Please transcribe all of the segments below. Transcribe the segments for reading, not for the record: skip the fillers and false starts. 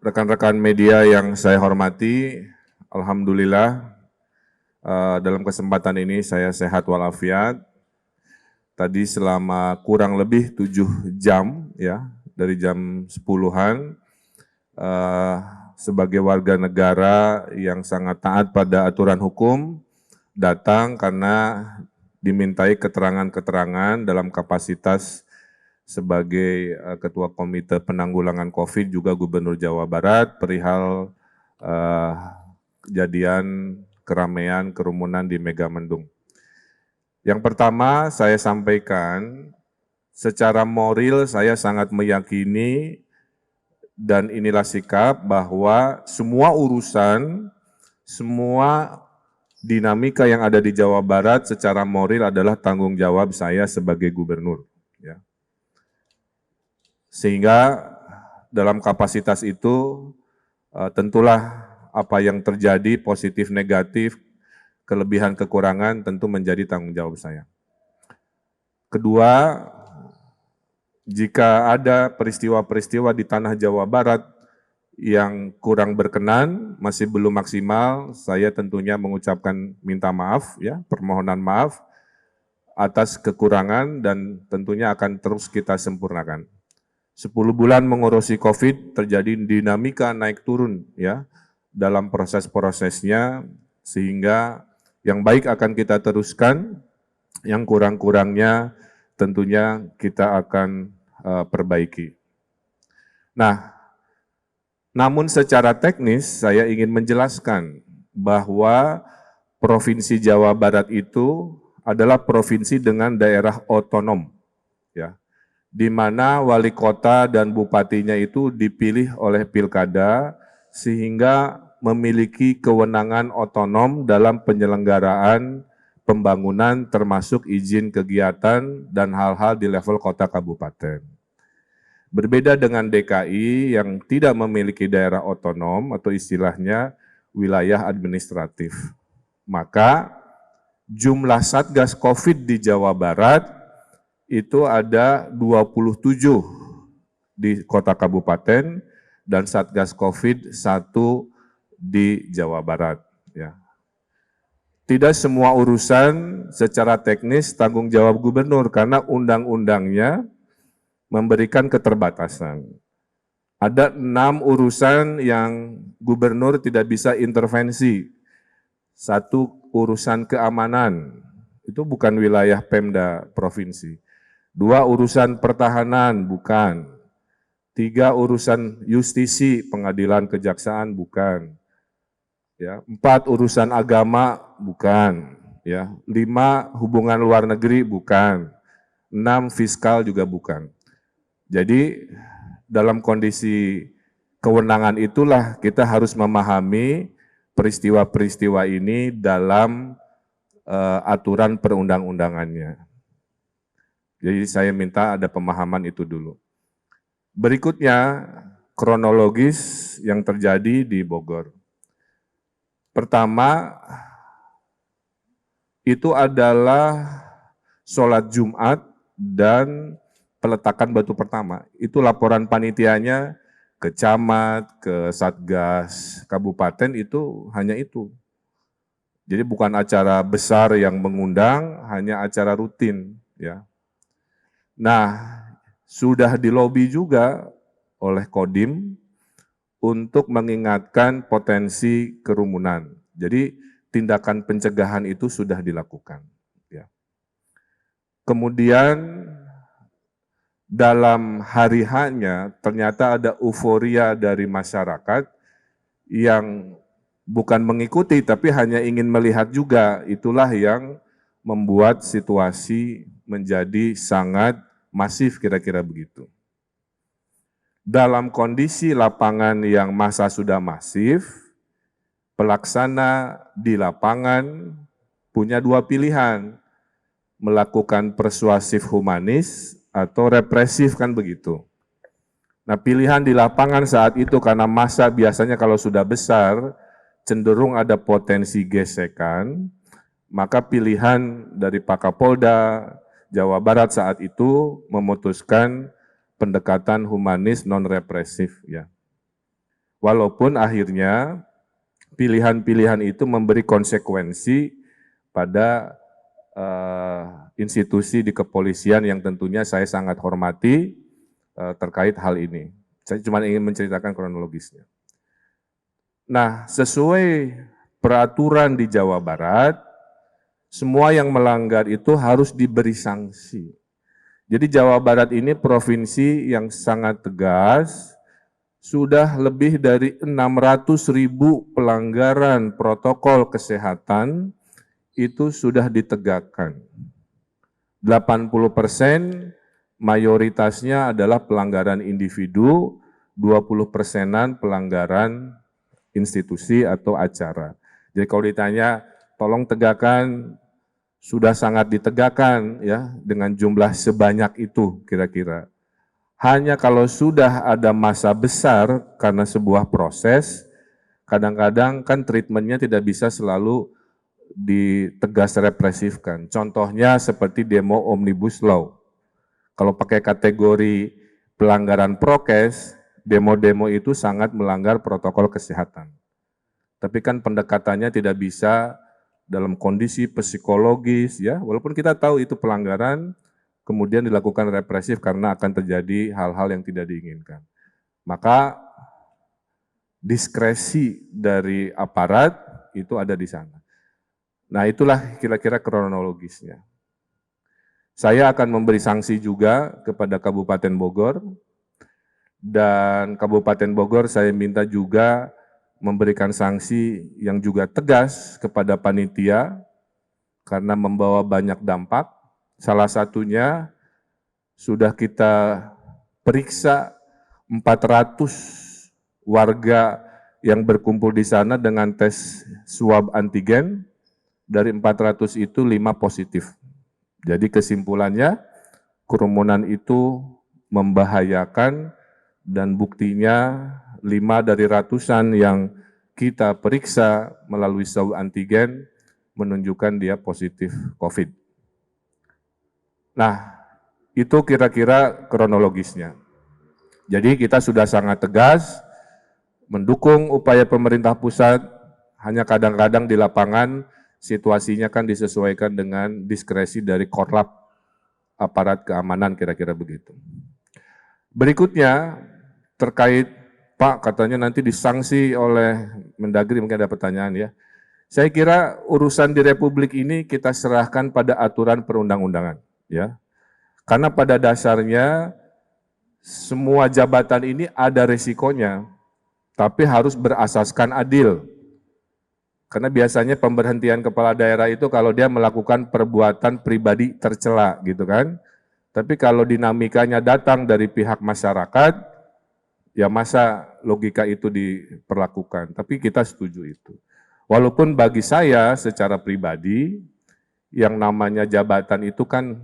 rekan-rekan media yang saya hormati, alhamdulillah dalam kesempatan ini saya sehat walafiat. Tadi selama kurang lebih 7 jam ya, dari jam 10-an sebagai warga negara yang sangat taat pada aturan hukum, datang karena dimintai keterangan-keterangan dalam kapasitas sebagai Ketua Komite Penanggulangan COVID juga Gubernur Jawa Barat perihal kejadian keramaian kerumunan di Megamendung. Yang pertama saya sampaikan, secara moral saya sangat meyakini dan inilah sikap bahwa semua urusan, semua dinamika yang ada di Jawa Barat secara moral adalah tanggung jawab saya sebagai gubernur. Ya. Sehingga dalam kapasitas itu tentulah apa yang terjadi positif negatif, kelebihan kekurangan tentu menjadi tanggung jawab saya. Kedua, jika ada peristiwa-peristiwa di tanah Jawa Barat yang kurang berkenan, masih belum maksimal, saya tentunya mengucapkan minta maaf, ya, permohonan maaf atas kekurangan dan tentunya akan terus kita sempurnakan. 10 bulan mengurusi COVID terjadi dinamika naik turun ya dalam proses-prosesnya, sehingga yang baik akan kita teruskan, yang kurang-kurangnya tentunya kita akan perbaiki. Nah, namun secara teknis saya ingin menjelaskan bahwa Provinsi Jawa Barat itu adalah provinsi dengan daerah otonom, ya, di mana wali kota dan bupatinya itu dipilih oleh pilkada sehingga memiliki kewenangan otonom dalam penyelenggaraan pembangunan termasuk izin kegiatan dan hal-hal di level kota kabupaten. Berbeda dengan DKI yang tidak memiliki daerah otonom atau istilahnya wilayah administratif. Maka jumlah Satgas COVID di Jawa Barat itu ada 27 di kota kabupaten dan Satgas COVID 1 di Jawa Barat. Ya. Tidak semua urusan secara teknis tanggung jawab gubernur karena undang-undangnya memberikan keterbatasan. Ada 6 urusan yang gubernur tidak bisa intervensi. 1, urusan keamanan, itu bukan wilayah Pemda provinsi. 2, urusan pertahanan, bukan. 3, urusan justisi, pengadilan kejaksaan, bukan. Ya, 4, urusan agama, bukan. Ya, 5, hubungan luar negeri, bukan. 6, fiskal juga bukan. Jadi dalam kondisi kewenangan itulah kita harus memahami peristiwa-peristiwa ini dalam aturan perundang-undangannya. Jadi saya minta ada pemahaman itu dulu. Berikutnya kronologis yang terjadi di Bogor. Pertama, itu adalah sholat Jumat dan peletakan batu pertama. Itu laporan panitianya ke camat, ke satgas, kabupaten, itu hanya itu. Jadi bukan acara besar yang mengundang, hanya acara rutin. Ya. Nah, sudah dilobi juga oleh Kodim untuk mengingatkan potensi kerumunan. Jadi tindakan pencegahan itu sudah dilakukan. Ya. Kemudian dalam hari H-nya ternyata ada euforia dari masyarakat yang bukan mengikuti tapi hanya ingin melihat juga. Itulah yang membuat situasi menjadi sangat masif, kira-kira begitu. Dalam kondisi lapangan yang massa sudah masif, pelaksana di lapangan punya 2 pilihan, melakukan persuasif humanis atau represif, kan begitu. Nah, pilihan di lapangan saat itu karena massa biasanya kalau sudah besar cenderung ada potensi gesekan, maka pilihan dari Pak Kapolda Jawa Barat saat itu memutuskan pendekatan humanis non represif, ya. Walaupun akhirnya pilihan-pilihan itu memberi konsekuensi pada institusi di kepolisian yang tentunya saya sangat hormati terkait hal ini. Saya cuma ingin menceritakan kronologisnya. Nah, sesuai peraturan di Jawa Barat, semua yang melanggar itu harus diberi sanksi. Jadi Jawa Barat ini provinsi yang sangat tegas, sudah lebih dari 600.000 pelanggaran protokol kesehatan itu sudah ditegakkan. 80% mayoritasnya adalah pelanggaran individu, 20%-an pelanggaran institusi atau acara. Jadi kalau ditanya, tolong tegakkan, sudah sangat ditegakkan ya dengan jumlah sebanyak itu kira-kira. Hanya kalau sudah ada masa besar karena sebuah proses, kadang-kadang kan treatmentnya tidak bisa selalu ditegas represifkan. Contohnya seperti demo Omnibus Law. Kalau pakai kategori pelanggaran prokes, demo-demo itu sangat melanggar protokol kesehatan. Tapi kan pendekatannya tidak bisa dalam kondisi psikologis, ya, walaupun kita tahu itu pelanggaran, kemudian dilakukan represif karena akan terjadi hal-hal yang tidak diinginkan. Maka diskresi dari aparat itu ada di sana. Nah, itulah kira-kira kronologisnya. Saya akan memberi sanksi juga kepada Kabupaten Bogor, dan Kabupaten Bogor saya minta juga memberikan sanksi yang juga tegas kepada panitia karena membawa banyak dampak. Salah satunya sudah kita periksa 400 warga yang berkumpul di sana dengan tes swab antigen, dari 400 itu 5 positif. Jadi kesimpulannya, kerumunan itu membahayakan dan buktinya 5 dari ratusan yang kita periksa melalui swab antigen menunjukkan dia positif COVID. Nah, itu kira-kira kronologisnya. Jadi kita sudah sangat tegas mendukung upaya pemerintah pusat, hanya kadang-kadang di lapangan situasinya kan disesuaikan dengan diskresi dari Korlap aparat keamanan, kira-kira begitu. Berikutnya, terkait Pak katanya nanti disanksi oleh Mendagri, mungkin ada pertanyaan ya. Saya kira urusan di Republik ini kita serahkan pada aturan perundang-undangan, ya. Karena pada dasarnya semua jabatan ini ada resikonya, tapi harus berasaskan adil. Karena biasanya pemberhentian kepala daerah itu kalau dia melakukan perbuatan pribadi tercela gitu kan. Tapi kalau dinamikanya datang dari pihak masyarakat, ya masa logika itu diperlakukan. Tapi kita setuju itu. Walaupun bagi saya secara pribadi, yang namanya jabatan itu kan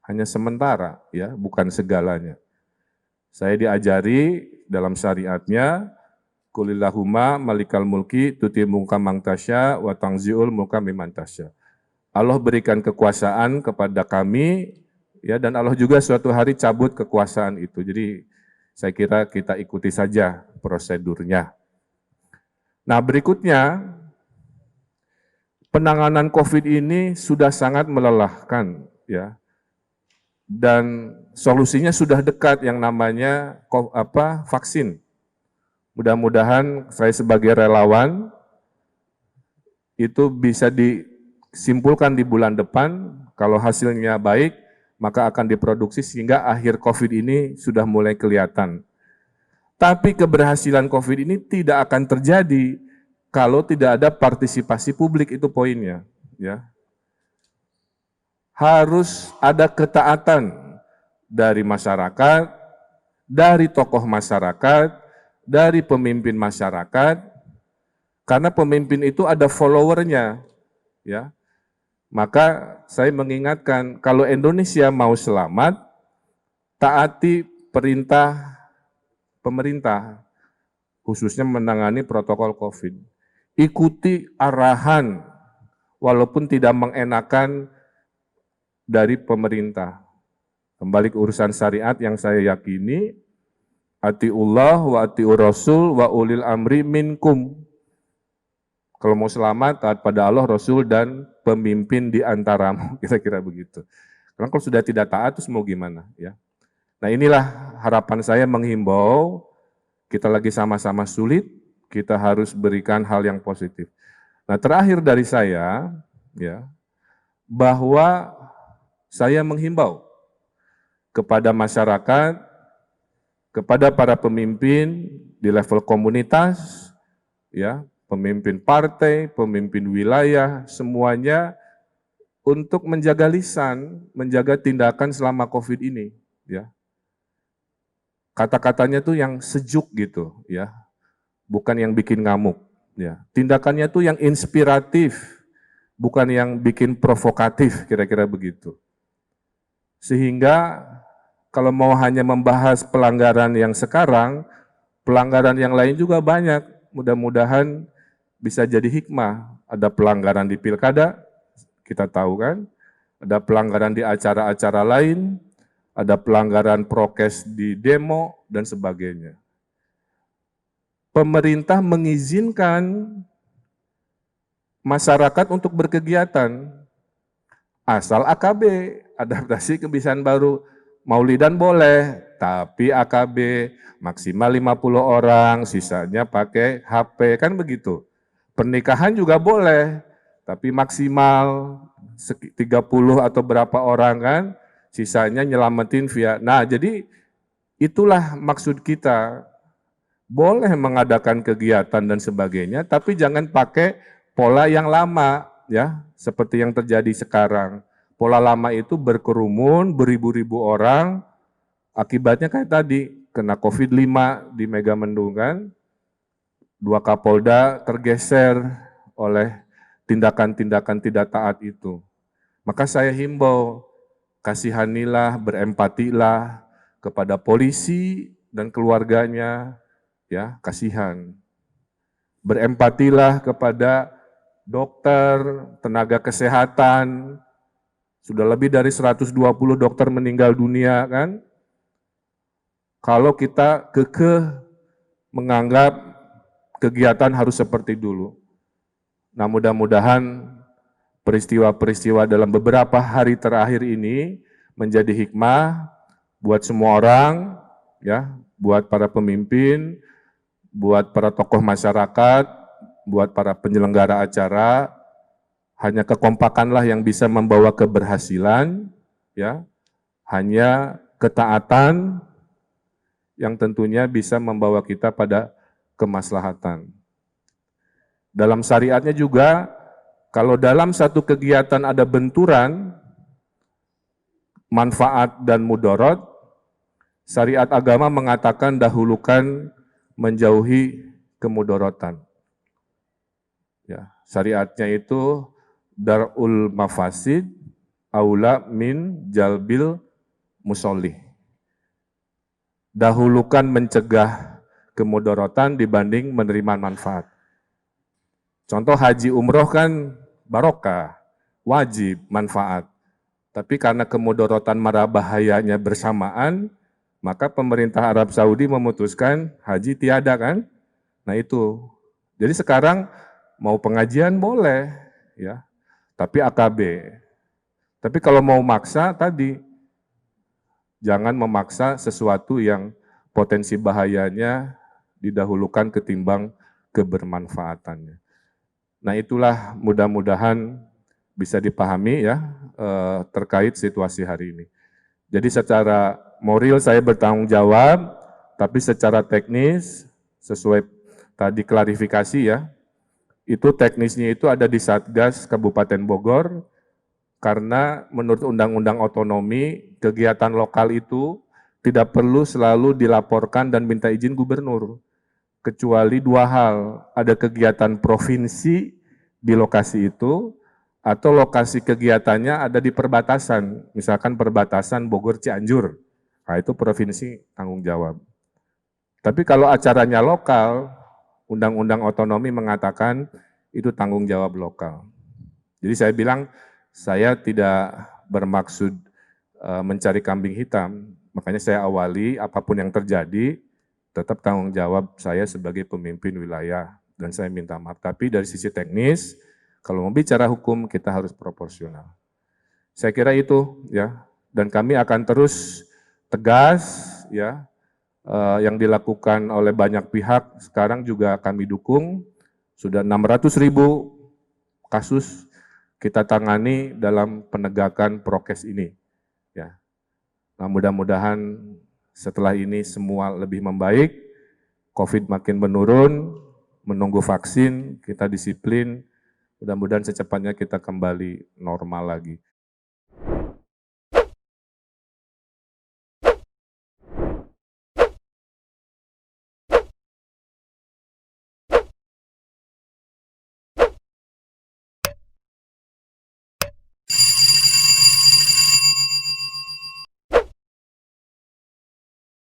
hanya sementara, ya, bukan segalanya. Saya diajari dalam syariatnya, Kulillahumma malikal mulki tuti mulka mangtasya wa tangziul mulka mimantasya. Allah berikan kekuasaan kepada kami, ya, dan Allah juga suatu hari cabut kekuasaan itu. Jadi saya kira kita ikuti saja prosedurnya. Nah, berikutnya, penanganan COVID ini sudah sangat melelahkan, ya, dan solusinya sudah dekat yang namanya vaksin. Mudah-mudahan saya sebagai relawan itu bisa disimpulkan di bulan depan, kalau hasilnya baik, maka akan diproduksi sehingga akhir COVID ini sudah mulai kelihatan. Tapi keberhasilan COVID ini tidak akan terjadi kalau tidak ada partisipasi publik, itu poinnya. Ya. Harus ada ketaatan dari masyarakat, dari tokoh masyarakat, dari pemimpin masyarakat, karena pemimpin itu ada followernya, ya. Maka saya mengingatkan, kalau Indonesia mau selamat, taati perintah pemerintah, khususnya menangani protokol COVID. Ikuti arahan, walaupun tidak mengenakan dari pemerintah. Kembali ke urusan syariat yang saya yakini, Atiullah wa atiur rasul wa ulil amri minkum. Kalau mau selamat, taat pada Allah, Rasul, dan pemimpin di antaramu. Kira-kira begitu. Karena kalau sudah tidak taat, terus mau gimana? Ya. Nah inilah harapan saya menghimbau, kita lagi sama-sama sulit, kita harus berikan hal yang positif. Nah terakhir dari saya, ya, bahwa saya menghimbau kepada masyarakat, kepada para pemimpin di level komunitas, ya, pemimpin partai, pemimpin wilayah, semuanya untuk menjaga lisan, menjaga tindakan selama COVID ini, ya. Kata-katanya tuh yang sejuk gitu, ya, bukan yang bikin ngamuk, ya. Tindakannya tuh yang inspiratif, bukan yang bikin provokatif, kira-kira begitu. Sehingga kalau mau hanya membahas pelanggaran yang sekarang, pelanggaran yang lain juga banyak. Mudah-mudahan bisa jadi hikmah. Ada pelanggaran di pilkada, kita tahu kan, ada pelanggaran di acara-acara lain, ada pelanggaran prokes di demo, dan sebagainya. Pemerintah mengizinkan masyarakat untuk berkegiatan, asal AKB, adaptasi kebiasaan baru. Maulidan boleh, tapi AKB maksimal 50 orang, sisanya pakai HP, kan begitu. Pernikahan juga boleh, tapi maksimal 30 atau berapa orang kan, sisanya nyelamatin via. Nah, jadi itulah maksud kita. Boleh mengadakan kegiatan dan sebagainya, tapi jangan pakai pola yang lama, ya, seperti yang terjadi sekarang. Pola lama itu berkerumun, beribu-ribu orang, akibatnya kayak tadi, kena COVID-5 di Megamendung kan, 2 Kapolda tergeser oleh tindakan-tindakan tidak taat itu. Maka saya himbau, kasihanilah, berempatilah kepada polisi dan keluarganya, ya, kasihan. Berempatilah kepada dokter, tenaga kesehatan, sudah lebih dari 120 dokter meninggal dunia kan. Kalau kita kekeh menganggap kegiatan harus seperti dulu. Nah mudah-mudahan peristiwa-peristiwa dalam beberapa hari terakhir ini menjadi hikmah buat semua orang, ya, buat para pemimpin, buat para tokoh masyarakat, buat para penyelenggara acara. Hanya kekompakanlah yang bisa membawa keberhasilan, ya. Hanya ketaatan yang tentunya bisa membawa kita pada kemaslahatan. Dalam syariatnya juga, kalau dalam satu kegiatan ada benturan, manfaat dan mudarat, syariat agama mengatakan dahulukan menjauhi kemudaratan. Ya, syariatnya itu darul mafasid aula min jalbil musolih. Dahulukan mencegah kemudaratan dibanding menerima manfaat. Contoh haji umroh kan barokah, wajib, manfaat. Tapi karena kemudaratan marah bahayanya bersamaan, maka pemerintah Arab Saudi memutuskan haji tiada kan? Nah itu. Jadi sekarang mau pengajian boleh, ya. Tapi AKB. Tapi kalau mau maksa tadi, jangan memaksa sesuatu yang potensi bahayanya didahulukan ketimbang kebermanfaatannya. Nah itulah mudah-mudahan bisa dipahami ya terkait situasi hari ini. Jadi secara moral saya bertanggung jawab, tapi secara teknis sesuai tadi klarifikasi ya, itu teknisnya itu ada di Satgas Kabupaten Bogor, karena menurut Undang-Undang Otonomi, kegiatan lokal itu tidak perlu selalu dilaporkan dan minta izin gubernur. Kecuali 2 hal, ada kegiatan provinsi di lokasi itu, atau lokasi kegiatannya ada di perbatasan, misalkan perbatasan Bogor Cianjur, nah itu provinsi tanggung jawab. Tapi kalau acaranya lokal, Undang-Undang Otonomi mengatakan itu tanggung jawab lokal. Jadi saya bilang, saya tidak bermaksud mencari kambing hitam, makanya saya awali apapun yang terjadi, tetap tanggung jawab saya sebagai pemimpin wilayah dan saya minta maaf. Tapi dari sisi teknis, kalau mau bicara hukum kita harus proporsional. Saya kira itu ya, dan kami akan terus tegas ya, yang dilakukan oleh banyak pihak sekarang juga kami dukung. Sudah 600.000 kasus kita tangani dalam penegakan prokes ini. Ya, nah, mudah-mudahan setelah ini semua lebih membaik, COVID makin menurun, menunggu vaksin, kita disiplin, mudah-mudahan secepatnya kita kembali normal lagi.